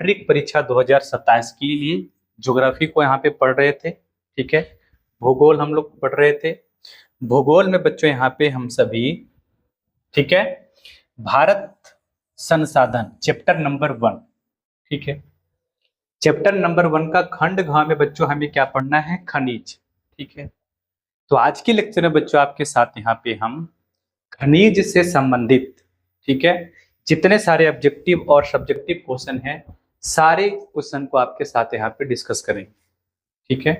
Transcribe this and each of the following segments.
Matric परीक्षा 2027 के लिए ज्योग्राफी को यहाँ पे पढ़ रहे थे। ठीक है, भूगोल हम लोग पढ़ रहे थे। भूगोल में बच्चों यहाँ पे हम सभी, ठीक है, भारत संसाधन चैप्टर नंबर 1, ठीक है, चैप्टर नंबर 1 का खंड घ में बच्चों हमें क्या पढ़ना है, खनिज। ठीक है, तो आज के लेक्चर में बच्चों आपके साथ यहाँ पे हम खनिज से संबंधित, ठीक है, जितने सारे ऑब्जेक्टिव और सब्जेक्टिव क्वेश्चन हैं, सारे क्वेश्चन को आपके साथ यहाँ पे डिस्कस करेंगे। ठीक है,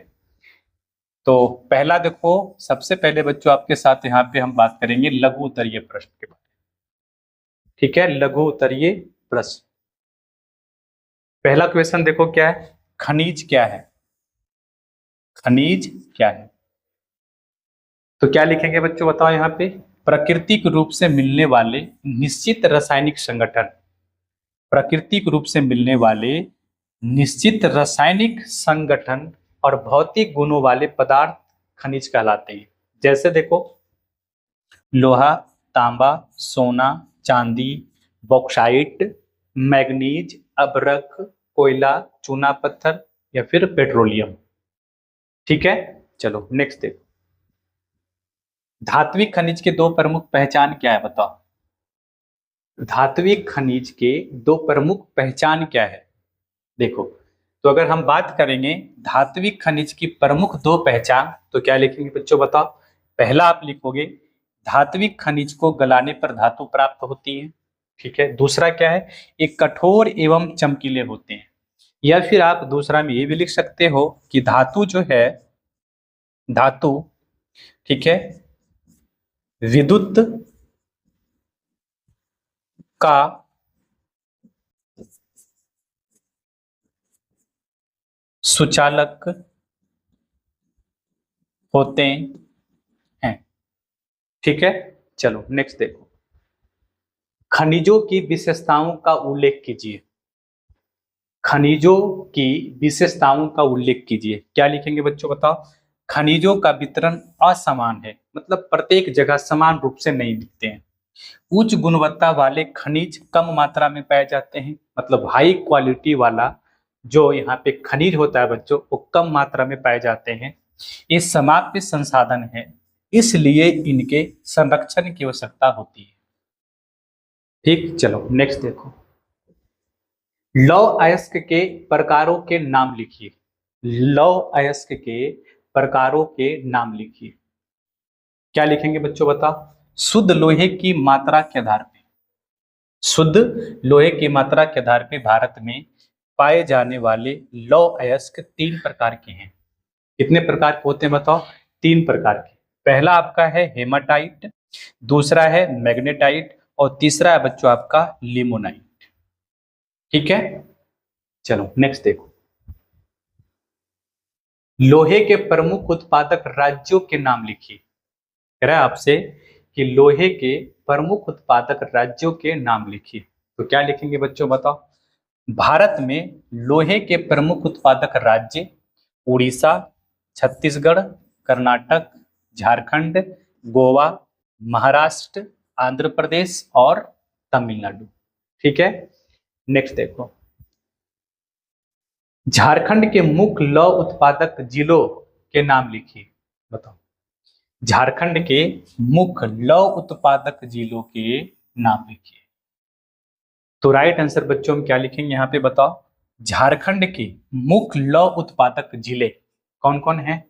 तो पहला देखो, सबसे पहले बच्चों आपके साथ यहाँ पे हम बात करेंगे लघु उत्तरीय प्रश्न के बारे में। ठीक है, लघु उत्तरीय प्रश्न। पहला क्वेश्चन देखो क्या है, खनिज क्या है, खनिज क्या है। तो क्या लिखेंगे बच्चों, बताओ यहाँ पे, प्राकृतिक रूप से मिलने वाले निश्चित रासायनिक संगठन, प्राकृतिक रूप से मिलने वाले निश्चित रासायनिक संगठन और भौतिक गुणों वाले पदार्थ खनिज कहलाते हैं। जैसे देखो, लोहा, तांबा, सोना, चांदी, बॉक्साइट, मैग्नीज, अभ्रक, कोयला, चूना पत्थर या फिर पेट्रोलियम। ठीक है, चलो नेक्स्ट देखो, धात्विक खनिज के दो प्रमुख पहचान क्या है, बताओ। धात्विक खनिज के दो प्रमुख पहचान क्या है। देखो, तो अगर हम बात करेंगे धात्विक खनिज की प्रमुख दो पहचान, तो क्या लिखेंगे बच्चों, बताओ। पहला आप लिखोगे, धात्विक खनिज को गलाने पर धातु प्राप्त होती है। ठीक है, दूसरा क्या है, एक कठोर एवं चमकीले होते हैं। या फिर आप दूसरा में ये भी लिख सकते हो कि धातु जो है, धातु, ठीक है, विद्युत का सुचालक होते हैं। ठीक है, चलो नेक्स्ट देखो, खनिजों की विशेषताओं का उल्लेख कीजिए, खनिजों की विशेषताओं का उल्लेख कीजिए। क्या लिखेंगे बच्चों, बताओ। खनिजों का वितरण असमान है, मतलब प्रत्येक जगह समान रूप से नहीं मिलते हैं। उच्च गुणवत्ता वाले खनिज कम मात्रा में पाए जाते हैं, मतलब हाई क्वालिटी वाला जो यहाँ पे खनिज होता है बच्चों, वो कम मात्रा में पाए जाते हैं। ये समाप्य संसाधन है, इसलिए इनके संरक्षण की आवश्यकता होती है। ठीक, चलो नेक्स्ट देखो, लौह अयस्क के प्रकारों के नाम लिखिए, लौह अयस्क के प्रकारों के नाम लिखिए। क्या लिखेंगे बच्चों, बताओ। शुद्ध लोहे की मात्रा के आधार पे, शुद्ध लोहे की मात्रा के आधार पे भारत में पाए जाने वाले लौह अयस्क 3 प्रकार के हैं। कितने प्रकार के होते हैं, बताओ। 3 प्रकार के। पहला आपका है हेमाटाइट, दूसरा है मैग्नेटाइट और तीसरा है बच्चों आपका लिमोनाइट। ठीक है, चलो नेक्स्ट देखो, लोहे के प्रमुख उत्पादक राज्यों के नाम लिखिए। कह रहा है आपसे कि लोहे के प्रमुख उत्पादक राज्यों के नाम लिखिए। तो क्या लिखेंगे बच्चों, बताओ। भारत में लोहे के प्रमुख उत्पादक राज्य उड़ीसा, छत्तीसगढ़, कर्नाटक, झारखंड, गोवा, महाराष्ट्र, आंध्र प्रदेश और तमिलनाडु। ठीक है, नेक्स्ट देखो, झारखंड के मुख्य लौह उत्पादक जिलों के नाम लिखिए, बताओ। झारखंड के मुख्य लौह उत्पादक जिलों के नाम लिखिए। तो राइट आंसर बच्चों हम क्या लिखेंगे यहाँ पे, बताओ। झारखंड के मुख्य लौह उत्पादक जिले कौन कौन हैं?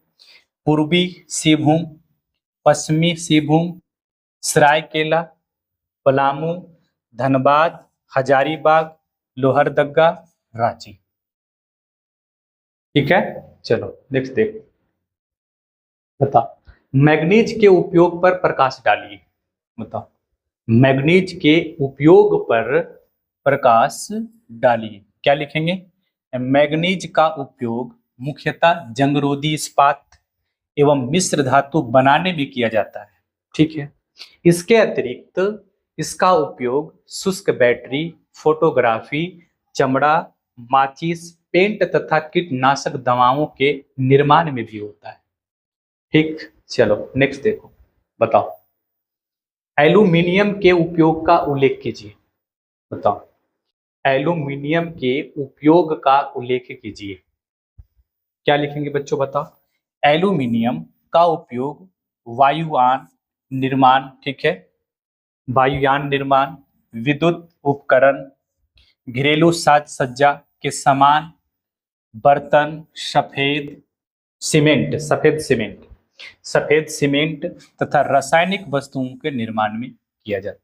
पूर्वी सिंहभूम, पश्चिमी सिंहभूम, सरायकेला, पलामू, धनबाद, हजारीबाग, लोहरदगा, रांची। ठीक है, चलो नेक्स्ट देखो, बताओ। मैग्नीज के उपयोग पर प्रकाश डालिए, बताओ। मैग्नीज के उपयोग पर प्रकाश डालिए। क्या लिखेंगे? मैग्नीज का उपयोग मुख्यतः जंगरोधी इस्पात एवं मिश्र धातु बनाने में किया जाता है। ठीक है, इसके अतिरिक्त इसका उपयोग शुष्क बैटरी, फोटोग्राफी, चमड़ा, माचिस, पेंट तथा कीटनाशक दवाओं के निर्माण में भी होता है। ठीक, चलो नेक्स्ट देखो, बताओ। एल्यूमिनियम के उपयोग का उल्लेख कीजिए, बताओ। एल्यूमिनियम के उपयोग का उल्लेख कीजिए। क्या लिखेंगे बच्चों बताओ? एल्यूमिनियम का उपयोग वायुयान निर्माण, ठीक है, वायुयान निर्माण, विद्युत उपकरण, घरेलू साज सज्जा के सामान, बर्तन, सफेद सीमेंट तथा रासायनिक वस्तुओं के निर्माण में किया जाता है।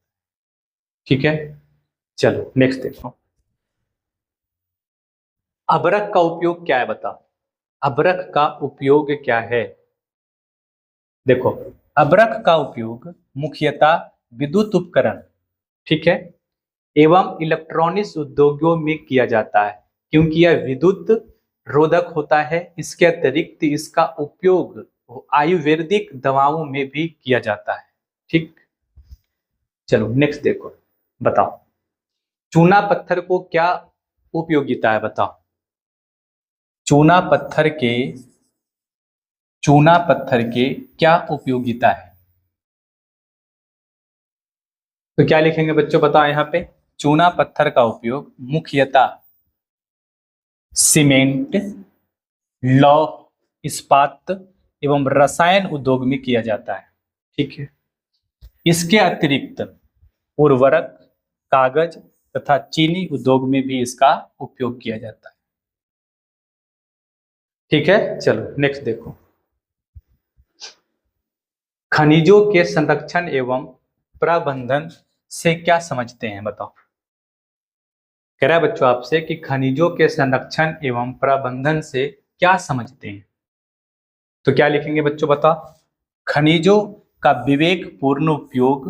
ठीक है, चलो नेक्स्ट देखो। अभ्रक का उपयोग क्या है बताओ? अभ्रक का उपयोग क्या है? देखो, अभ्रक का उपयोग मुख्यतः विद्युत उपकरण, ठीक है, एवं इलेक्ट्रॉनिक्स उद्योगों में किया जाता है, क्योंकि यह विद्युत रोधक होता है। इसके अतिरिक्त इसका उपयोग आयुर्वेदिक दवाओं में भी किया जाता है। ठीक, चलो नेक्स्ट देखो, बताओ चूना पत्थर को क्या उपयोगिता है बताओ? चूना पत्थर के क्या उपयोगिता है? तो क्या लिखेंगे बच्चों बताओ यहाँ पे? चूना पत्थर का उपयोग मुख्यतः सीमेंट, लौह इस्पात एवं रसायन उद्योग में किया जाता है। ठीक है, इसके अतिरिक्त उर्वरक, कागज तथा चीनी उद्योग में भी इसका उपयोग किया जाता है। ठीक है, चलो नेक्स्ट देखो। खनिजों के संरक्षण एवं प्रबंधन से क्या समझते हैं बताओ? कह रहा है बच्चों आपसे कि खनिजों के संरक्षण एवं प्रबंधन से क्या समझते हैं? तो क्या लिखेंगे बच्चों बताओ? खनिजों का विवेकपूर्ण उपयोग,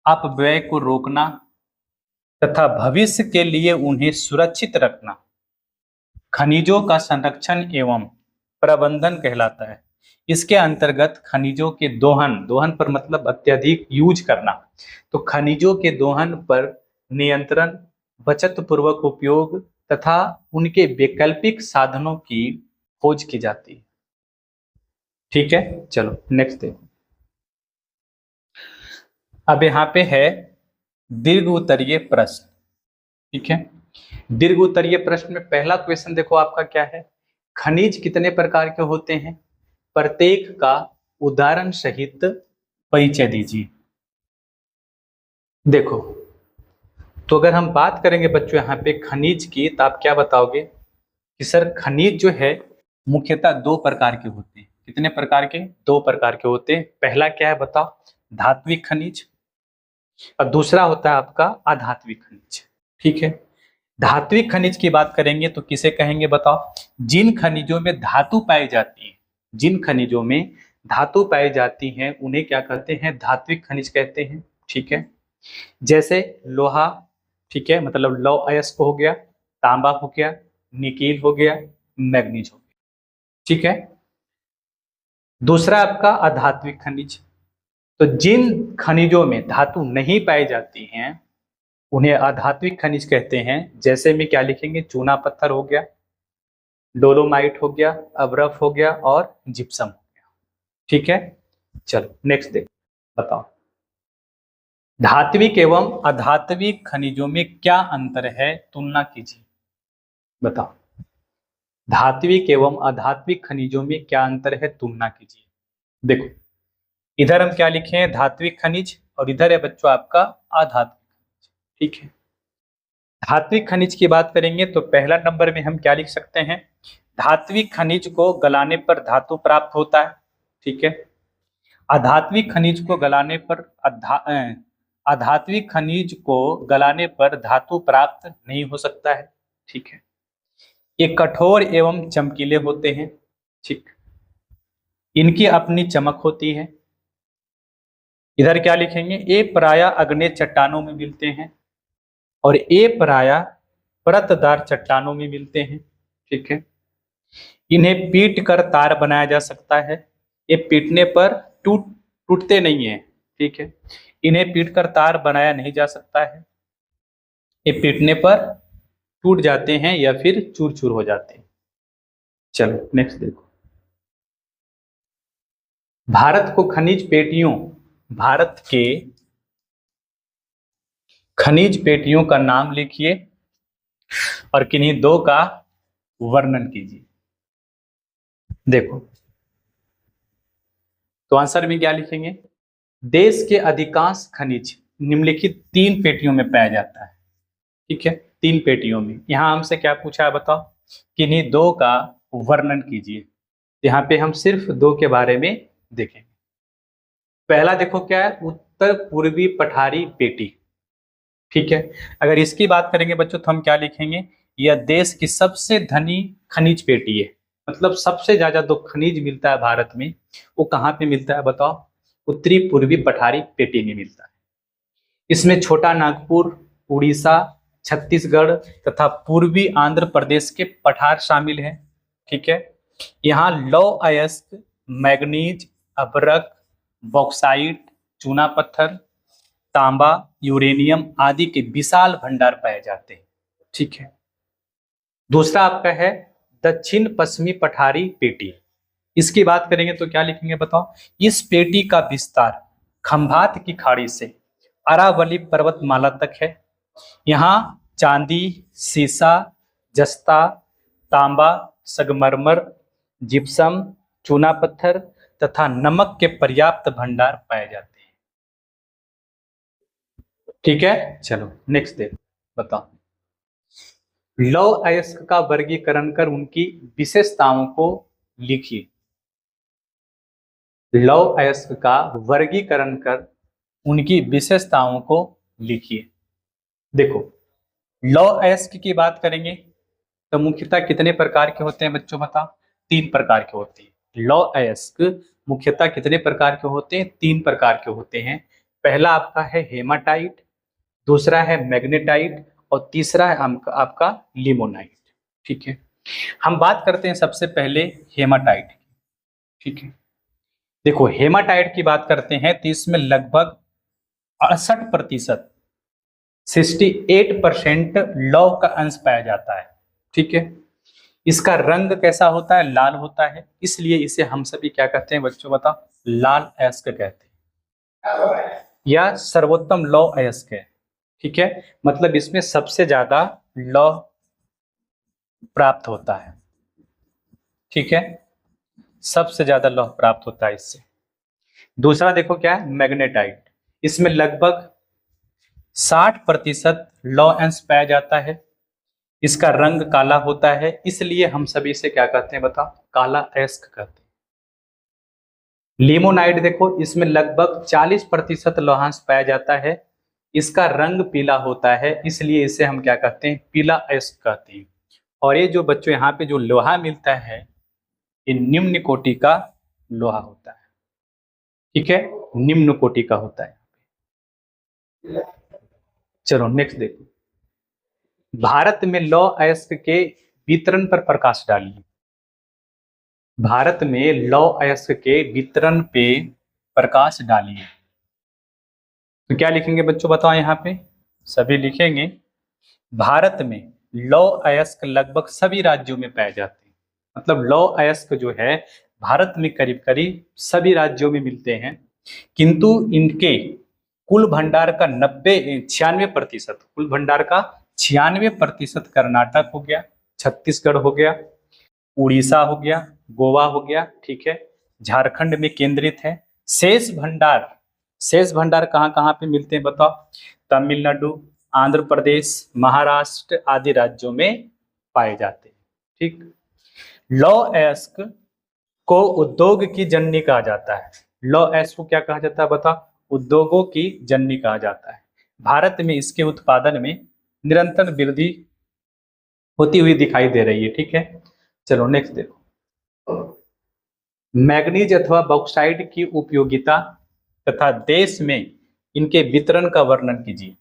अपव्यय को रोकना तथा भविष्य के लिए उन्हें सुरक्षित रखना खनिजों का संरक्षण एवं प्रबंधन कहलाता है। इसके अंतर्गत खनिजों के दोहन पर मतलब अत्यधिक यूज करना, तो खनिजों के दोहन पर नियंत्रण, बचत पूर्वक उपयोग तथा उनके वैकल्पिक साधनों की खोज की जाती है। ठीक है, चलो नेक्स्ट देखो। अब यहाँ पे है दीर्घ उत्तरीय प्रश्न। ठीक है, दीर्घ उत्तरीय प्रश्न में पहला क्वेश्चन देखो आपका क्या है? खनिज कितने प्रकार के होते हैं? प्रत्येक का उदाहरण सहित परिचय दीजिए। देखो, तो अगर हम बात करेंगे बच्चों यहाँ पे खनिज की, तो आप क्या बताओगे कि सर खनिज जो है मुख्यतः दो प्रकार के होते हैं। कितने प्रकार के? दो प्रकार के होते हैं। पहला क्या है बताओ? धात्विक खनिज, और दूसरा होता है आपका अधात्विक खनिज। ठीक है, धात्विक खनिज की बात करेंगे तो किसे कहेंगे बताओ? जिन खनिजों में धातु पाई जाती है, जिन खनिजों में धातु पाई जाती हैं उन्हें क्या कहते हैं? धात्विक खनिज कहते हैं। ठीक है, जैसे लोहा, ठीक है, मतलब लौह अयस्क हो गया, तांबा हो गया, निकेल हो गया, मैग्नीज हो गया। ठीक है, दूसरा आपका अधात्विक खनिज, तो जिन खनिजों में धातु नहीं पाई जाती हैं उन्हें अधात्विक खनिज कहते हैं। जैसे में क्या लिखेंगे? चूना पत्थर हो गया, डोलोमाइट हो गया, अब्रफ हो गया और जिप्सम हो गया। ठीक है, चलो नेक्स्ट देख, बताओ धात्विक एवं अधात्विक खनिजों में क्या अंतर है? तुलना कीजिए, बताओ धात्विक एवं अधात्विक खनिजों में क्या अंतर है? तुलना कीजिए। देखो, इधर हम क्या लिखे हैं? धात्विक खनिज, और इधर है बच्चों आपका अधात्विक खनिज। ठीक है, धात्विक खनिज की बात करेंगे तो पहला नंबर में हम क्या लिख सकते हैं? धात्विक खनिज को गलाने पर धातु प्राप्त होता है। ठीक है, अधात्विक खनिज को गलाने पर अधात्विक खनिज को गलाने पर धातु प्राप्त नहीं हो सकता है। ठीक है, ये कठोर एवं चमकीले होते हैं। ठीक, इनकी अपनी चमक होती है। इधर क्या लिखेंगे? ये प्रायः अग्नेय चट्टानों में मिलते हैं और ये प्रायः परतदार चट्टानों में मिलते हैं। ठीक है, इन्हें पीट कर तार बनाया जा सकता है। ये पीटने पर टूटते नहीं है। ठीक है, इन्हें पीट कर तार बनाया नहीं जा सकता है। ये पीटने पर टूट जाते हैं या फिर चूर चूर हो जाते हैं। चलो नेक्स्ट देखो, भारत के खनिज पेटियों का नाम लिखिए और किन्हीं दो का वर्णन कीजिए। देखो, तो आंसर में क्या लिखेंगे? देश के अधिकांश खनिज निम्नलिखित 3 पेटियों में पाया जाता है। ठीक है, 3 पेटियों में। यहां हमसे क्या पूछा है बताओ? किन्हीं दो का वर्णन कीजिए। यहाँ पे हम सिर्फ 2 के बारे में देखेंगे। पहला देखो क्या है, उत्तर पूर्वी पठारी पेटी। ठीक है, अगर इसकी बात करेंगे बच्चों तो हम क्या लिखेंगे? यह देश की सबसे धनी खनिज पेटी है। मतलब सबसे ज्यादा जो खनिज मिलता है भारत में, वो कहाँ पे मिलता है बताओ? उत्तरी पूर्वी पठारी पेटी में मिलता है। इसमें छोटा नागपुर, उड़ीसा, छत्तीसगढ़ तथा पूर्वी आंध्र प्रदेश के पठार शामिल हैं। ठीक है, यहाँ लौह अयस्क, मैग्नीज, अभ्रक, बॉक्साइट, चूना पत्थर, तांबा, यूरेनियम आदि के विशाल भंडार पाए जाते हैं। ठीक है, दूसरा आपका है दक्षिण पश्चिमी पठारी पेटी। इसकी बात करेंगे तो क्या लिखेंगे बताओ? इस पेटी का विस्तार खंभात की खाड़ी से अरावली पर्वतमाला तक है। यहाँ चांदी, सीसा, जस्ता, तांबा, संगमरमर, जिप्सम, चूना पत्थर तथा नमक के पर्याप्त भंडार पाए जाते हैं। ठीक है, चलो नेक्स्ट देखो, बताओ। लौह अयस्क का वर्गीकरण कर उनकी विशेषताओं को लिखिए। लौह अयस्क का वर्गीकरण कर उनकी विशेषताओं को लिखिए। देखो, लौह अयस्क की बात करेंगे तो मुख्यतः कितने प्रकार के होते हैं बच्चों बताओ? 3 प्रकार के होते हैं। लौह अयस्क मुख्यतः कितने प्रकार के होते हैं? 3 प्रकार के होते हैं। पहला आपका है हेमाटाइट, दूसरा है मैग्नेटाइट और तीसरा है आपका लिमोनाइट। ठीक है, हम बात करते हैं सबसे पहले हेमाटाइट की। ठीक है, देखो हेमाटाइट की बात करते हैं तो इसमें लगभग 68%, 68% लौह का अंश पाया जाता है। ठीक है, इसका रंग कैसा होता है? लाल होता है। इसलिए इसे हम सभी क्या कहते हैं बच्चों बताओ? लाल अयस्क कहते हैं, या सर्वोत्तम लौह अयस्क है। ठीक है, मतलब इसमें सबसे ज्यादा लौह प्राप्त होता है। ठीक है, सबसे ज्यादा लौह प्राप्त होता है इससे। दूसरा देखो क्या है, मैग्नेटाइट। इसमें लगभग 60% लौह अंश पाया जाता है। इसका रंग काला होता है, इसलिए हम सभी इसे क्या कहते हैं बताओ? काला अयस्क कहते हैं। लिमोनाइट देखो, इसमें लगभग 40% लौहांश पाया जाता है। इसका रंग पीला होता है, इसलिए इसे हम क्या कहते हैं? पीला अयस्क कहते हैं। और ये जो बच्चों यहाँ पे जो लोहा मिलता है, ये निम्न कोटि का लोहा होता है। ठीक है, निम्न कोटि का होता है। चलो नेक्स्ट देखो, भारत में लौह अयस्क के वितरण पर प्रकाश डालिए। भारत में लौह अयस्क के वितरण पे प्रकाश डालिए। तो क्या लिखेंगे बच्चों बताओ? यहाँ पे सभी लिखेंगे, भारत में लौह अयस्क लगभग सभी राज्यों में पाए जाते हैं। मतलब लौह अयस्क जो है भारत में करीब करीब सभी राज्यों में मिलते हैं, किंतु इनके कुल भंडार का 96% कुल भंडार का 96% कर्नाटक हो गया, छत्तीसगढ़ हो गया, उड़ीसा हो गया, गोवा हो गया। ठीक है, झारखंड में केंद्रित है। शेष भंडार कहाँ कहाँ पे मिलते हैं बताओ? तमिलनाडु, आंध्र प्रदेश, महाराष्ट्र आदि राज्यों में पाए जाते हैं। ठीक, लौह अयस्क को उद्योग की जननी कहा जाता है। लौह अयस्क को क्या कहा जाता है बताओ? उद्योगों की जननी कहा जाता है। भारत में इसके उत्पादन में निरंतर वृद्धि होती हुई दिखाई दे रही है। ठीक है, चलो नेक्स्ट देखो, मैग्नीज अथवा बॉक्साइट की उपयोगिता तथा देश में इनके वितरण का वर्णन कीजिए।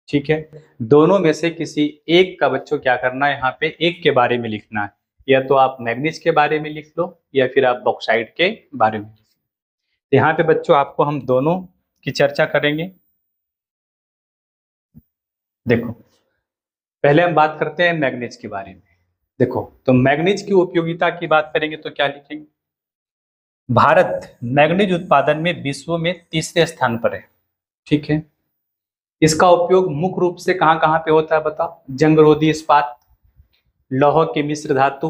ठीक है, दोनों में से किसी एक का बच्चों क्या करना है? यहाँ पे एक के बारे में लिखना है। या तो आप मैग्नीज के बारे में लिख लो या फिर आप बॉक्साइट के बारे में लिख लो। यहाँ पे बच्चों आपको हम दोनों की चर्चा करेंगे। देखो, पहले हम बात करते हैं मैग्नीज के बारे में। देखो, तो मैग्नीज की उपयोगिता की बात करेंगे तो क्या लिखेंगे? भारत मैग्नीज उत्पादन में विश्व में तीसरे स्थान पर है। ठीक है, इसका उपयोग मुख्य रूप से कहाँ कहाँ पे होता है बताओ? जंगरोधी इस्पात, लौह की मिश्र धातु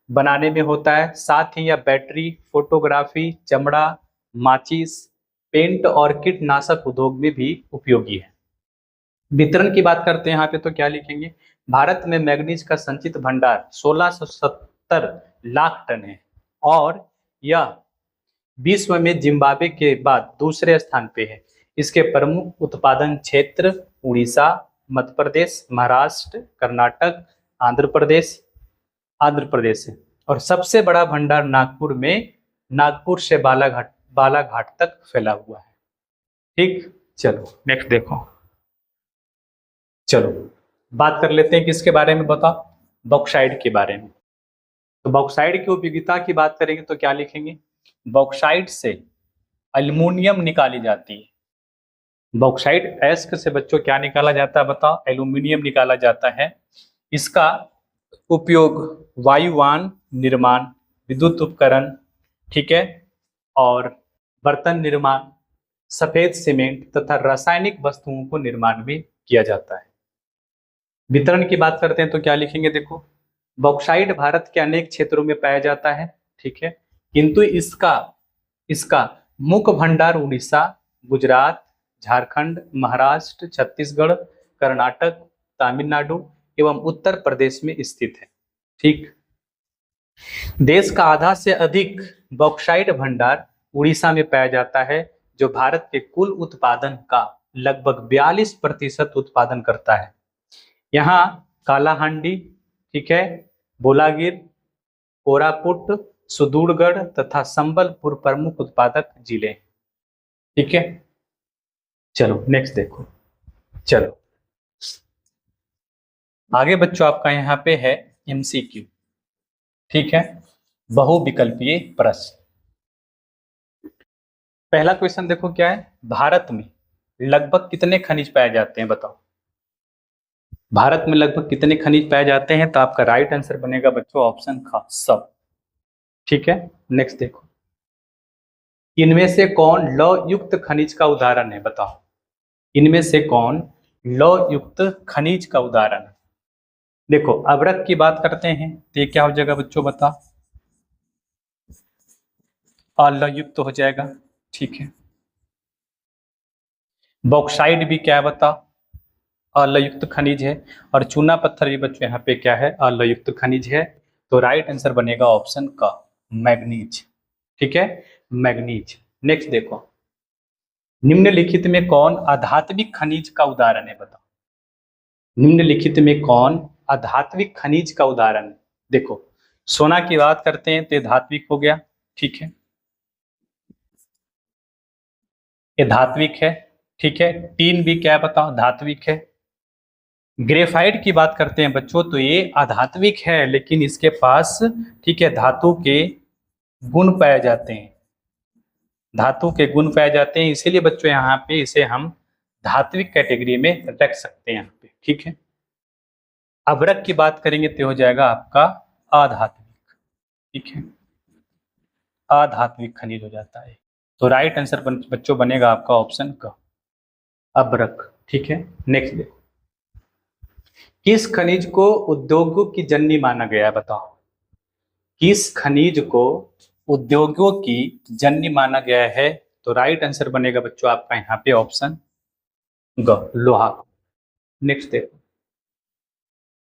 बनाने में होता है, साथ ही यह बैटरी, फोटोग्राफी, चमड़ा, माचिस, पेंट और कीटनाशक उद्योग में भी उपयोगी है। वितरण की बात करते हैं यहाँ पे तो क्या लिखेंगे? भारत में मैग्नीज का संचित भंडार 1670 लाख टन है और यह विश्व में जिम्बाब्वे के बाद दूसरे स्थान पे है। इसके प्रमुख उत्पादन क्षेत्र उड़ीसा, मध्य प्रदेश, महाराष्ट्र, कर्नाटक, आंध्र प्रदेश है और सबसे बड़ा भंडार नागपुर में, नागपुर से बालाघाट तक फैला हुआ है। ठीक, चलो नेक्स्ट देखो। चलो बात कर लेते हैं किसके बारे में बताओ? बॉक्साइट के बारे में। तो बॉक्साइट की उपयोगिता की बात करेंगे तो क्या लिखेंगे? बॉक्साइट से एल्युमिनियम निकाली जाती है। बॉक्साइट एस्क से बच्चों क्या निकाला जाता है बताओ? एल्युमिनियम निकाला जाता है। इसका उपयोग वायुयान निर्माण, विद्युत उपकरण, ठीक है, और बर्तन निर्माण, सफेद सीमेंट तथा रासायनिक वस्तुओं को निर्माण में किया जाता है। वितरण की बात करते हैं तो क्या लिखेंगे? देखो, बॉक्साइट भारत के अनेक क्षेत्रों में पाया जाता है, ठीक है, किंतु इसका इसका मुख्य भंडार उड़ीसा, गुजरात, झारखंड, महाराष्ट्र, छत्तीसगढ़, कर्नाटक, तमिलनाडु एवं उत्तर प्रदेश में स्थित है। ठीक, देश का आधा से अधिक बॉक्साइट भंडार उड़ीसा में पाया जाता है, जो भारत के कुल उत्पादन का लगभग 42% उत्पादन करता है। यहाँ कालाहांडी, ठीक है, बोलागिर, कोरापुट, सुदूरगढ़ तथा संबलपुर प्रमुख उत्पादक जिले, ठीक है। चलो नेक्स्ट देखो। चलो आगे बच्चों आपका यहाँ पे है एमसीक्यू, ठीक है, बहुविकल्पीय प्रश्न। पहला क्वेश्चन देखो क्या है? भारत में लगभग कितने खनिज पाए जाते हैं बताओ? भारत में लगभग कितने खनिज पाए जाते हैं? तो आपका राइट आंसर बनेगा बच्चों ऑप्शन ख, सब, ठीक है। नेक्स्ट देखो, इनमें से कौन लौह युक्त खनिज का उदाहरण है बताओ? इनमें से कौन लौह युक्त खनिज का उदाहरण है? देखो, अभ्रक की बात करते हैं तो ये क्या हो जाएगा बच्चों बताओ? अलौह युक्त हो जाएगा, ठीक है। बॉक्साइट भी क्या है बताओ? अलौह युक्त खनिज है। और चूना पत्थर भी बच्चों यहाँ पे क्या है? अलौह युक्त खनिज है। तो राइट आंसर बनेगा ऑप्शन का मैग्नीज, ठीक है, मैग्नीज। नेक्स्ट देखो, निम्नलिखित में कौन आधात्मिक खनिज का उदाहरण है बताओ? निम्नलिखित में कौन आधात्मिक खनिज का उदाहरण है? देखो, सोना की बात करते हैं तो ये धात्विक हो गया, ठीक है, ये धात्विक है, ठीक है। टीन भी क्या बताओ? धात्विक है। ग्रेफाइट की बात करते हैं बच्चों तो ये अधात्विक है, लेकिन इसके पास, ठीक है, धातु के गुण पाए जाते हैं, धातु के गुण पाए जाते हैं, इसीलिए बच्चों यहाँ पे इसे हम धात्विक कैटेगरी में रख सकते हैं यहाँ पे, ठीक है। अभ्रक की बात करेंगे तो हो जाएगा आपका अधात्विक, ठीक है, अधात्विक खनिज हो जाता है। तो राइट आंसर बच्चों बनेगा आपका ऑप्शन का अभ्रक, ठीक है। नेक्स्ट देखो, किस खनिज को उद्योगों की जननी माना गया है बताओ? किस खनिज को उद्योगों की जननी माना गया है? तो राइट आंसर बनेगा बच्चों आपका यहाँ पे ऑप्शन ग, लोहा। नेक्स्ट देखो,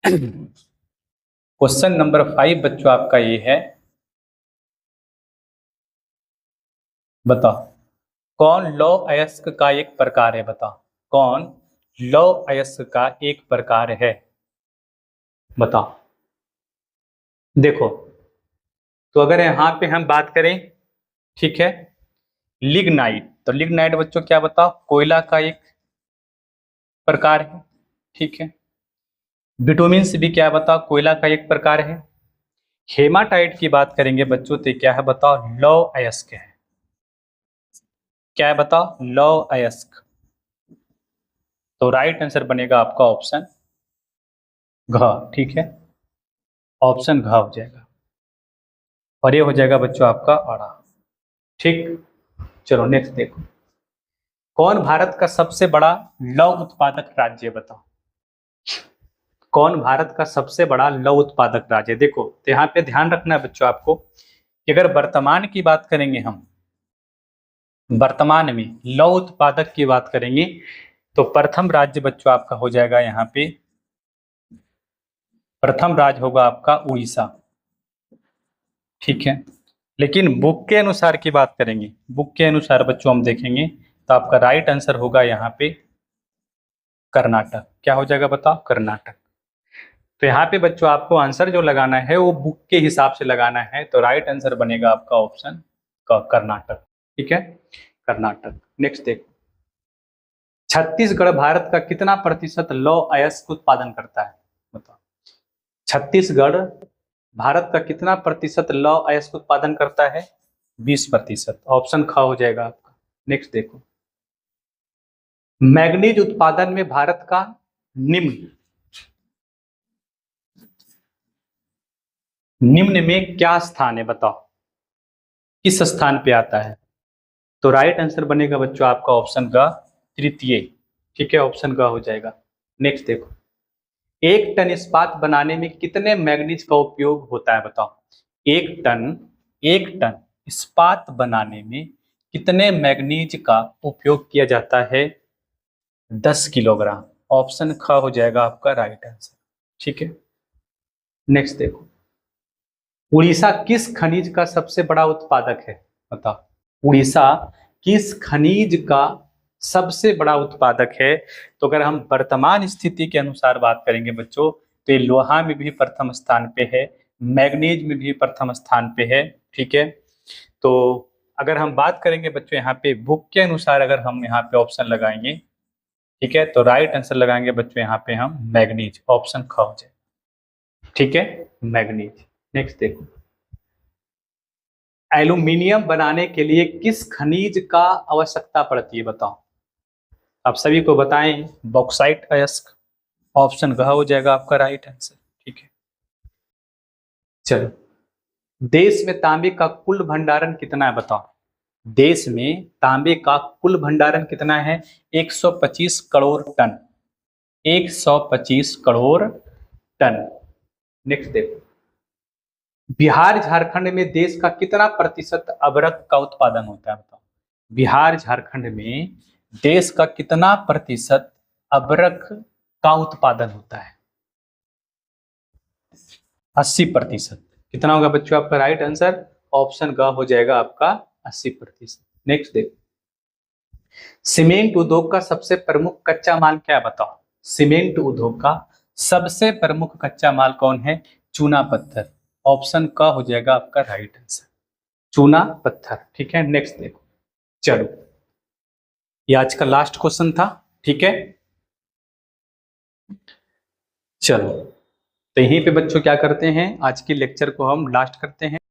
क्वेश्चन नंबर 5 बच्चों आपका ये है, बताओ कौन लौह अयस्क का एक प्रकार है? बताओ कौन लौह अयस्क का एक प्रकार है? बताओ। देखो, तो अगर यहाँ पे हम बात करें, ठीक है, लिग्नाइट, तो लिग्नाइट बच्चों क्या बताओ? कोयला का एक प्रकार है, ठीक है। बिटुमिन भी क्या बताओ? कोयला का एक प्रकार है। हेमाटाइट की बात करेंगे बच्चों तो क्या है बताओ? लौह अयस्क है। क्या है बताओ? लौह अयस्क। तो राइट आंसर बनेगा आपका ऑप्शन घ, ठीक है, ऑप्शन घ हो जाएगा और ये हो जाएगा बच्चों आपका अड़ा, ठीक। चलो नेक्स्ट देखो, कौन भारत का सबसे बड़ा लौह उत्पादक राज्य बताओ? कौन भारत का सबसे बड़ा लौह उत्पादक राज्य? देखो तो यहाँ पे ध्यान रखना है बच्चों आपको कि अगर वर्तमान की बात करेंगे, हम वर्तमान में लौह उत्पादक की बात करेंगे तो प्रथम राज्य बच्चों आपका हो जाएगा, यहाँ पे प्रथम राज्य होगा आपका उड़ीसा। ठीक है, लेकिन बुक के अनुसार की बात करेंगे, बुक के अनुसार बच्चों हम देखेंगे तो आपका राइट आंसर होगा यहाँ पे कर्नाटक। क्या हो जाएगा बताओ? कर्नाटक। तो यहाँ पे बच्चों आपको आंसर जो लगाना है वो बुक के हिसाब से लगाना है, तो राइट आंसर बनेगा आपका ऑप्शन कर्नाटक। ठीक है, कर्नाटक। नेक्स्ट देखो, छत्तीसगढ़ भारत का कितना प्रतिशत लौह अयस्क उत्पादन करता है बताओ? छत्तीसगढ़ भारत का कितना प्रतिशत लौह अयस्क उत्पादन करता है? 20%। ऑप्शन ख हो जाएगा आपका। नेक्स्ट देखो, मैग्नीज उत्पादन में भारत का निम्न में क्या स्थान है बताओ? किस स्थान पे आता है? तो राइट आंसर बनेगा बच्चों आपका ऑप्शन का तृतीय। ठीक है, ऑप्शन का हो जाएगा। नेक्स्ट देखो, 1 टन इस्पात बनाने में कितने मैग्नीज का उपयोग होता है बताओ? 1 टन इस्पात बनाने में कितने मैग्नीज का उपयोग किया जाता है? 10 किलोग्राम। ऑप्शन ख हो जाएगा आपका राइट आंसर। ठीक है, नेक्स्ट देखो, उड़ीसा किस खनिज का सबसे बड़ा उत्पादक है बताओ? उड़ीसा किस खनिज का सबसे बड़ा उत्पादक है? तो अगर हम वर्तमान स्थिति के अनुसार बात करेंगे बच्चों तो ये लोहा में भी प्रथम स्थान पे है, मैग्नीज में भी प्रथम स्थान पे है। ठीक है, तो अगर हम बात करेंगे बच्चों यहाँ पे बुक के अनुसार, अगर हम यहाँ पे ऑप्शन लगाएंगे, ठीक है, तो राइट आंसर लगाएंगे बच्चों यहाँ पे हम मैग्नीज। ऑप्शन ख हो जाए। ठीक है, मैग्नीज। नेक्स्ट देखो, एल्यूमिनियम बनाने के लिए किस खनिज का आवश्यकता पड़ती है बताओ? आप सभी को बताएं, बॉक्साइट अयस्क। ऑप्शन ग हो जाएगा आपका राइट आंसर। ठीक है, चलो, देश में तांबे का कुल भंडारण कितना है बताओ? देश में तांबे का कुल भंडारण कितना है? 125 crore ton. 125 crore ton. Next देखो, बिहार झारखंड में देश का कितना प्रतिशत अबरक का उत्पादन होता है बताओ? बिहार झारखंड में देश का कितना प्रतिशत अबरक का उत्पादन होता है? 80%। कितना होगा बच्चों आपका राइट आंसर? ऑप्शन ग हो जाएगा आपका 80%। नेक्स्ट देखो, सीमेंट उद्योग का सबसे प्रमुख कच्चा माल क्या बताओ? सीमेंट उद्योग का सबसे प्रमुख कच्चा माल कौन है? चूना पत्थर। ऑप्शन क हो जाएगा आपका राइट आंसर, चूना पत्थर। ठीक है, नेक्स्ट देखो, चलो ये आज का लास्ट क्वेश्चन था। ठीक है, चलो तो यहीं पे बच्चों क्या करते हैं, आज के लेक्चर को हम लास्ट करते हैं।